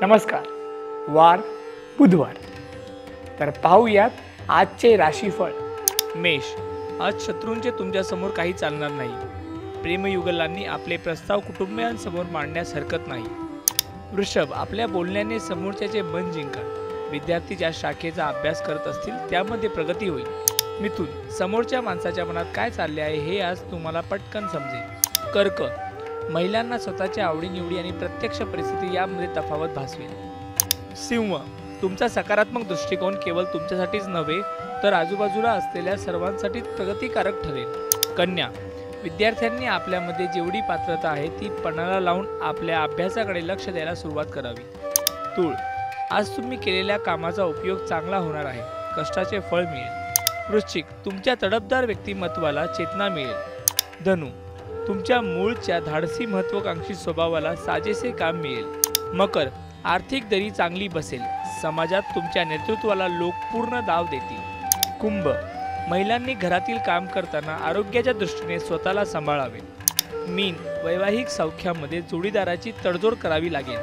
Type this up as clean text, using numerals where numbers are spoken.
नमस्कार. वार बुधवार. तर पाहूयात आजचे राशीफळ. मेष. आज शत्रूंचे तुमच्यासमोर काही चालणार नाही. प्रेमयुगलांनी आपले प्रस्ताव कुटुंबियांसमोर मांडण्यास हरकत नाही. वृषभ. आपल्या बोलण्याने समोरच्याचे मन जिंका. विद्यार्थी ज्या शाखेचा अभ्यास करत असतील त्यामध्ये प्रगती होईल. मिथुन. समोरच्या माणसाच्या मनात काय चालले आहे हे आज तुम्हाला पटकन समजेल. कर्क. महिलांना स्वतःच्या आवडीनिवडी आणि प्रत्यक्ष परिस्थिती यामध्ये तफावत भासवेल. सिंह. तुमचा सकारात्मक दृष्टिकोन केवळ तुमच्यासाठीच नव्हे तर आजूबाजूला असलेल्या सर्वांसाठी प्रगतिकारक ठरेल. कन्या. विद्यार्थ्यांनी आपल्यामध्ये जेवढी पात्रता आहे ती पणाला लावून आपल्या अभ्यासाकडे लक्ष द्यायला सुरुवात करावी. तूळ. आज तुम्ही केलेल्या कामाचा उपयोग चांगला होणार आहे. कष्टाचे फळ मिळेल. वृश्चिक. तुमच्या तडफदार व्यक्तिमत्वाला चेतना मिळेल. धनु. तुमच्या मूळच्या धाडसी महत्त्वाकांक्षी स्वभावाला साजेसे काम मिळेल. मकर. आर्थिक दरी चांगली बसेल. समाजात तुमच्या नेतृत्वाला लोक पूर्ण दाव देतील. कुंभ. महिलांनी घरातील काम करताना आरोग्याच्या दृष्टीने स्वतःला सांभाळावे. मीन. वैवाहिक सौख्यामध्ये जोडीदाराची तडजोड करावी लागेल.